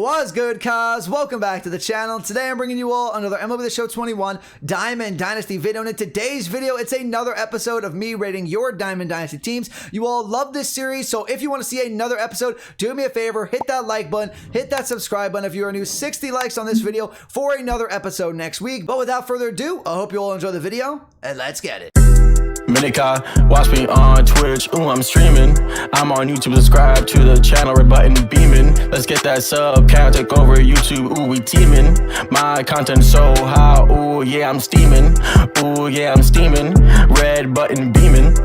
What's good, cuz? Welcome back to the channel. Today I'm bringing you all another MLB The Show 21 Diamond Dynasty video, and in today's video it's another episode of me rating your Diamond Dynasty teams. You all love this series, so if you want to see another episode, do me a favor, hit that like button, hit that subscribe button if you are new. 60 likes on this video for another episode next week. But without further ado, I hope you all enjoy the video, and let's get it. Minika, watch me on Twitch, ooh, I'm streaming. I'm on YouTube, subscribe to the channel, red button beaming. Let's get that sub count, take over YouTube, ooh, we teaming. My content so hot, ooh, yeah, I'm steaming. Ooh, yeah, I'm steaming, red button beaming.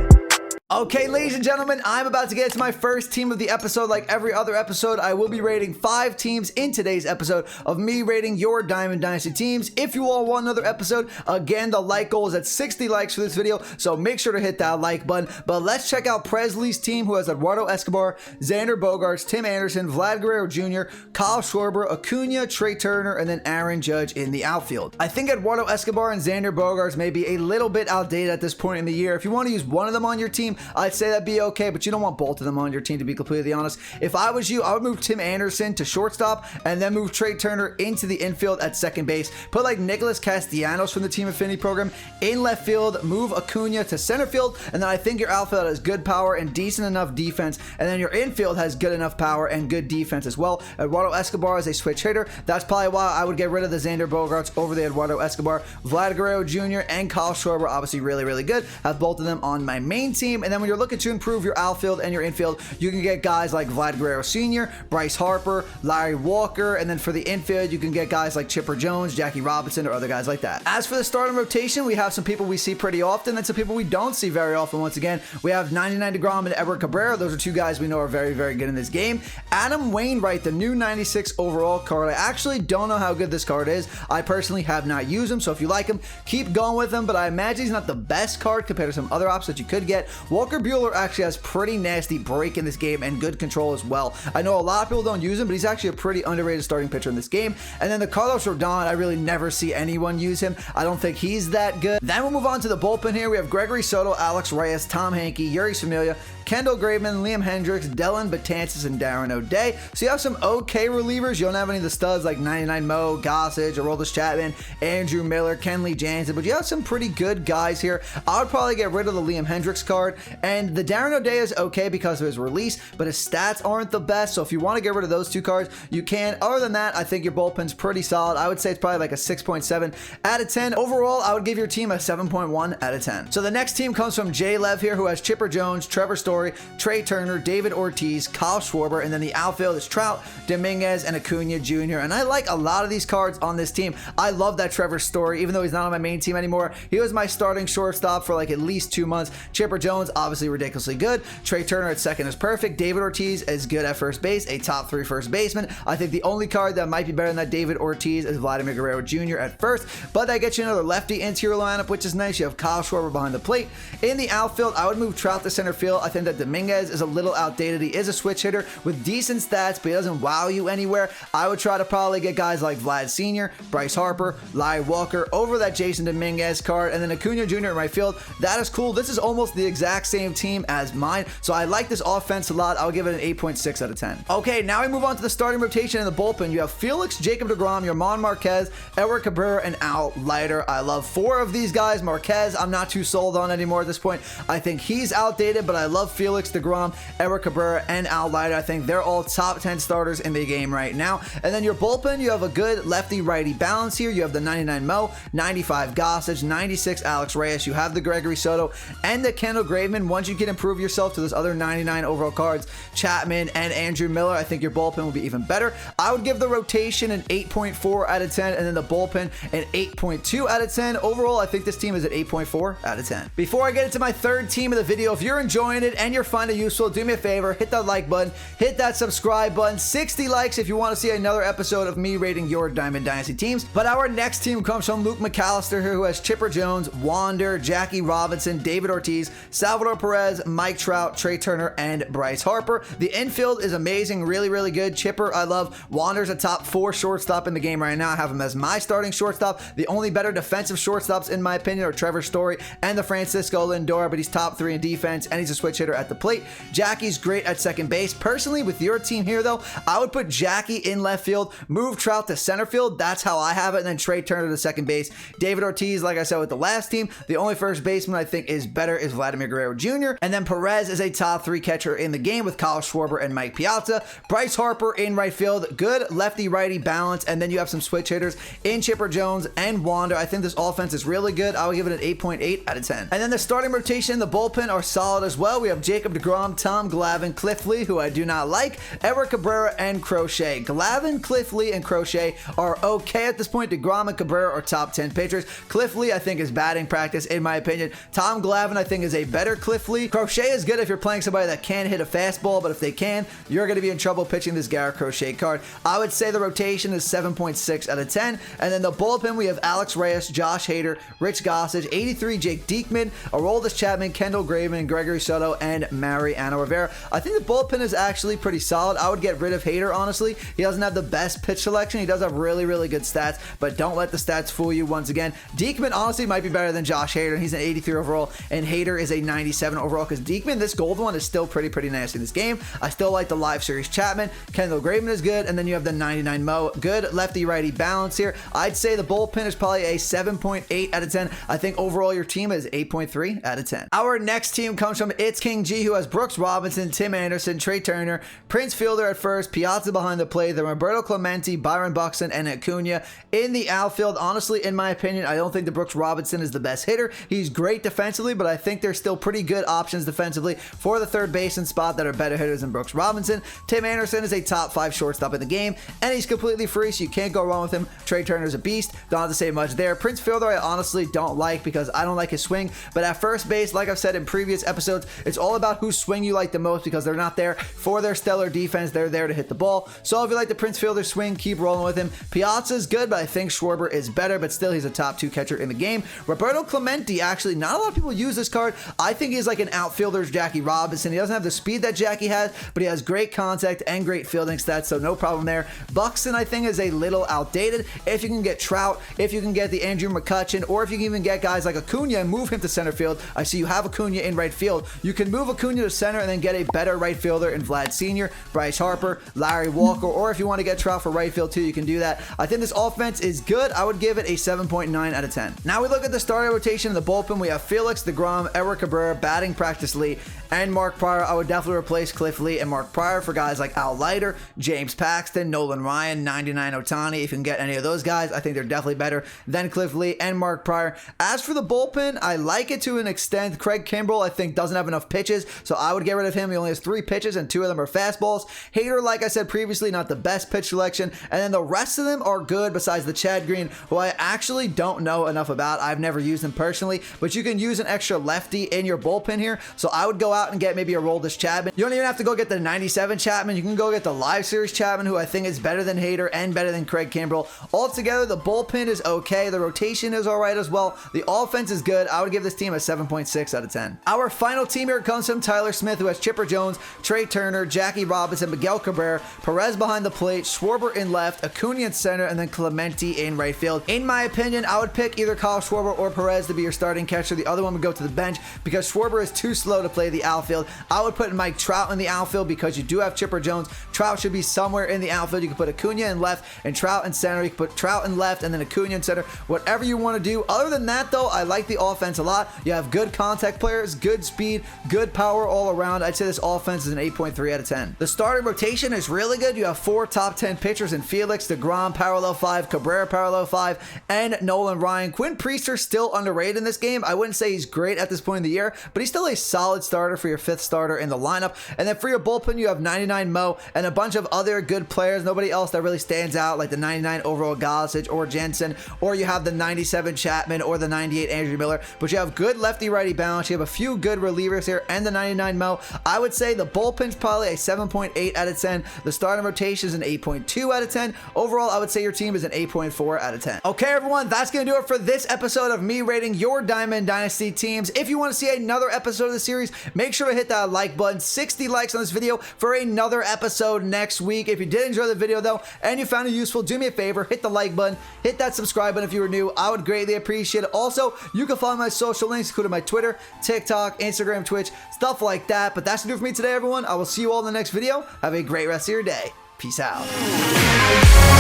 Okay, ladies and gentlemen, I'm about to get to my first team of the episode. Like every other episode, I will be rating 5 teams in today's episode of me rating your Diamond Dynasty teams. If you all want another episode, again, the like goal is at 60 likes for this video, so make sure to hit that like button. But let's check out Presley's team, who has Eduardo Escobar, Xander Bogaerts, Tim Anderson, Vlad Guerrero Jr., Kyle Schwarber, Acuna, Trey Turner, and then Aaron Judge in the outfield. I think Eduardo Escobar and Xander Bogaerts may be a little bit outdated at this point in the year. If you want to use one of them on your team, I'd say that'd be okay, but you don't want both of them on your team, to be completely honest. If I was you, I would move Tim Anderson to shortstop and then move Trey Turner into the infield at second base. Put like Nicholas Castellanos from the Team Affinity program in left field, move Acuna to center field, and then I think your outfield has good power and decent enough defense, and then your infield has good enough power and good defense as well. Eduardo Escobar is a switch hitter. That's probably why I would get rid of the Xander Bogaerts over the Eduardo Escobar. Vlad Guerrero Jr. and Kyle Schwarber, obviously really good. Have both of them on my main team, and then when you're looking to improve your outfield and your infield, you can get guys like Vlad Guerrero Sr., Bryce Harper, Larry Walker, and then for the infield, you can get guys like Chipper Jones, Jackie Robinson, or other guys like that. As for the starting rotation, we have some people we see pretty often and some people we don't see very often. Once again, we have 99 DeGrom and Edward Cabrera. Those are two guys we know are very good in this game. Adam Wainwright, the new 96 overall card. I actually don't know how good this card is. I personally have not used him, so if you like him, keep going with him, but I imagine he's not the best card compared to some other options that you could get. Walker Buehler actually has pretty nasty break in this game and good control as well. I know a lot of people don't use him, but he's actually a pretty underrated starting pitcher in this game. And then the Carlos Rodon, I really never see anyone use him. I don't think he's that good. Then we'll move on to the bullpen here. We have Gregory Soto, Alex Reyes, Tom Hankey, Yuri Familia, Kendall Graveman, Liam Hendricks, Dylan Betances, and Darren O'Day. So you have some okay relievers. You don't have any of the studs like 99 Mo, Gossage, Aroldis Chapman, Andrew Miller, Kenley Jansen, but you have some pretty good guys here. I would probably get rid of the Liam Hendricks card, and the Darren O'Day is okay because of his release, but his stats aren't the best, so if you want to get rid of those two cards, you can. Other than that, I think your bullpen's pretty solid. I would say it's probably like a 6.7 out of 10. Overall, I would give your team a 7.1 out of 10. So the next team comes from Jaylev here, who has Chipper Jones, Trevor Story, Trey Turner, David Ortiz, Kyle Schwarber, and then the outfield is Trout, Dominguez, and Acuna Jr. And I like a lot of these cards on this team. I love that Trevor Story, even though he's not on my main team anymore. He was my starting shortstop for like at least 2 months. Chipper Jones, obviously ridiculously good. Trey Turner at second is perfect. David Ortiz is good at first base, a top 3 first baseman. I think the only card that might be better than that David Ortiz is Vladimir Guerrero Jr. at first, but that gets you another lefty into your lineup, which is nice. You have Kyle Schwarber behind the plate. In the outfield, I would move Trout to center field. I think that Dominguez is a little outdated. He is a switch hitter with decent stats, but he doesn't wow you anywhere. I would try to probably get guys like Vlad Sr., Bryce Harper, Larry Walker over that Jason Dominguez card, and then Acuna Jr. in right field. That is cool. This is almost the exact same team as mine, so I like this offense a lot. I'll give it an 8.6 out of 10. Okay, now we move on to the starting rotation in the bullpen. You have Felix, Jacob deGrom, Yerman Marquez, Edward Cabrera, and Al Leiter. I love 4 of these guys. Marquez, I'm not too sold on anymore at this point. I think he's outdated, but I love Felix, deGrom, Edward Cabrera, and Al Leiter. I think they're all top 10 starters in the game right now. And then your bullpen, you have a good lefty-righty balance here. You have the 99 Mo, 95 Gossage, 96 Alex Reyes. You have the Gregory Soto and the Kendall Graveman. Once you can improve yourself to those other 99 overall cards, Chapman and Andrew Miller, I think your bullpen will be even better. I would give the rotation an 8.4 out of 10, and then the bullpen an 8.2 out of 10. Overall, I think this team is at 8.4 out of 10. Before I get into my third team of the video, if you're enjoying it and you're finding it useful, do me a favor, hit that like button, hit that subscribe button. 60 likes if you want to see another episode of me rating your Diamond Dynasty teams. But our next team comes from Luke McAllister here, who has Chipper Jones, Wander, Jackie Robinson, David Ortiz, Salvador Perez, Mike Trout, Trey Turner, and Bryce Harper. The infield is amazing, really good. Chipper, I love. Wander's a top 4 shortstop in the game right now. I have him as my starting shortstop. The only better defensive shortstops, in my opinion, are Trevor Story and the Francisco Lindor, but he's top 3 in defense, and he's a switch hitter hitter at the plate. Jackie's great at second base. Personally, with your team here, though, I would put Jackie in left field, move Trout to center field. That's how I have it. And then Trey Turner to second base. David Ortiz, like I said with the last team, the only first baseman I think is better is Vladimir Guerrero Jr. And then Perez is a top 3 catcher in the game with Kyle Schwarber and Mike Piazza. Bryce Harper in right field, good lefty-righty balance. And then you have some switch hitters in Chipper Jones and Wander. I think this offense is really good. I would give it an 8.8 out of 10. And then the starting rotation, the bullpen are solid as well. We have Jacob deGrom, Tom Glavine, Cliff Lee, who I do not like, Eric Cabrera, and Crochet. Glavine, Cliff Lee, and Crochet are okay at this point. deGrom and Cabrera are top 10 pitchers. Cliff Lee, I think, is batting practice, in my opinion. Tom Glavine, I think, is a better Cliff Lee. Crochet is good if you're playing somebody that can hit a fastball, but if they can, you're going to be in trouble pitching this Garrett Crochet card. I would say the rotation is 7.6 out of 10. And then the bullpen, we have Alex Reyes, Josh Hader, Rich Gossage, 83 Jake Diekman, Aroldis Chapman, Kendall Graveman, Gregory Soto, and Mariano Rivera. I think the bullpen is actually pretty solid. I would get rid of Hader, honestly. He doesn't have the best pitch selection. He does have really, really good stats, but don't let the stats fool you once again. Diekman, honestly, might be better than Josh Hader. He's an 83 overall, and Hader is a 97 overall, because Diekman, this gold one, is still pretty nasty in this game. I still like the live series Chapman. Kendall Graveman is good, and then you have the 99 Mo. Good lefty-righty balance here. I'd say the bullpen is probably a 7.8 out of 10. I think overall your team is 8.3 out of 10. Our next team comes from It's King G, who has Brooks Robinson, Tim Anderson, Trey Turner, Prince Fielder at first, Piazza behind the plate, then Roberto Clemente, Byron Buxton, and Acuna in the outfield. Honestly, in my opinion, I don't think the Brooks Robinson is the best hitter. He's great defensively, but I think there's still pretty good options defensively for the third baseman spot that are better hitters than Brooks Robinson. Tim Anderson is a top 5 shortstop in the game, and he's completely free, so you can't go wrong with him. Trey Turner's a beast. Don't have to say much there. Prince Fielder, I honestly don't like because I don't like his swing, but at first base, like I've said in previous episodes, it's all about whose swing you like the most because they're not there for their stellar defense. They're there to hit the ball. So if you like the Prince Fielder swing, keep rolling with him. Piazza's good, but I think Schwarber is better, but still he's a top 2 catcher in the game. Roberto Clemente, actually, not a lot of people use this card. I think he's like an outfielder's Jackie Robinson. He doesn't have the speed that Jackie has, but he has great contact and great fielding stats, so no problem there. Buxton, I think, is a little outdated. If you can get Trout, if you can get the Andrew McCutchen, or if you can even get guys like Acuna and move him to center field. I see you have Acuna in right field. You can move Acuna to center and then get a better right fielder in Vlad Sr., Bryce Harper, Larry Walker, or if you want to get Trout for right field too, you can do that. I think this offense is good. I would give it a 7.9 out of 10. Now we look at the starting rotation in the bullpen. We have Felix deGrom, Eric Cabrera, batting practice Lee, and Mark Pryor. I would definitely replace Cliff Lee and Mark Pryor for guys like Al Leiter, James Paxton, Nolan Ryan, 99 Ohtani. If you can get any of those guys, I think they're definitely better than Cliff Lee and Mark Pryor. As for the bullpen, I like it to an extent. Craig Kimbrell, I think, doesn't have enough pitches, so I would get rid of him. He only has 3 pitches, and 2 of them are fastballs. Hader, like I said previously, not the best pitch selection, and then the rest of them are good besides the Chad Green, who I actually don't know enough about. I've never used him personally, but you can use an extra lefty in your bullpen here, so I would go out and get maybe a Aroldis Chapman. You don't even have to go get the 97 Chapman. You can go get the live series Chapman, who I think is better than Hader and better than Craig Kimbrell. Altogether, the bullpen is okay. The rotation is all right as well. The offense is good. I would give this team a 7.6 out of 10. Our final team here comes from Tyler Smith, who has Chipper Jones, Trey Turner, Jackie Robinson, Miguel Cabrera, Perez behind the plate, Schwarber in left, Acuna in center, and then Clemente in right field. In my opinion, I would pick either Kyle Schwarber or Perez to be your starting catcher. The other one would go to the bench because Schwarber is too slow to play the outfield. I would put Mike Trout in the outfield because you do have Chipper Jones. Trout should be somewhere in the outfield. You can put Acuna in left and Trout in center. You can put Trout in left and then Acuna in center. Whatever you want to do. Other than that, though, I like the offense a lot. You have good contact players, good speed, good power all around. I'd say this offense is an 8.3 out of 10. The starting rotation is really good. You have 4 top 10 pitchers in Felix deGrom, parallel 5, Cabrera, parallel 5, and Nolan Ryan. Quinn Priester still underrated in this game. I wouldn't say he's great at this point in the year, but he's still a solid starter for your 5th starter in the lineup. And then for your bullpen, you have 99 Mo and a bunch of other good players. Nobody else that really stands out, like the 99 overall Gossage or Jensen, or you have the 97 Chapman or the 98 Andrew Miller. But you have good lefty-righty balance. You have a few good relievers here and the 99 Mo. I would say the bullpen's probably a 7.8 out of 10. The starting rotation is an 8.2 out of 10. Overall, I would say your team is an 8.4 out of 10. Okay, everyone, that's going to do it for this episode of me rating your Diamond Dynasty teams. If you want to see another episode of the series, make sure to hit that like button. 60 likes on this video for another episode next week. If you did enjoy the video, though, and you found it useful, do me a favor, hit the like button, hit that subscribe button if you were new. I would greatly appreciate it. Also, you can follow my social links, including my Twitter, TikTok, Instagram, Twitch, stuff like that. But that's gonna do it for me today, everyone. I will see you all in the next video. Have a great rest of your day. Peace out.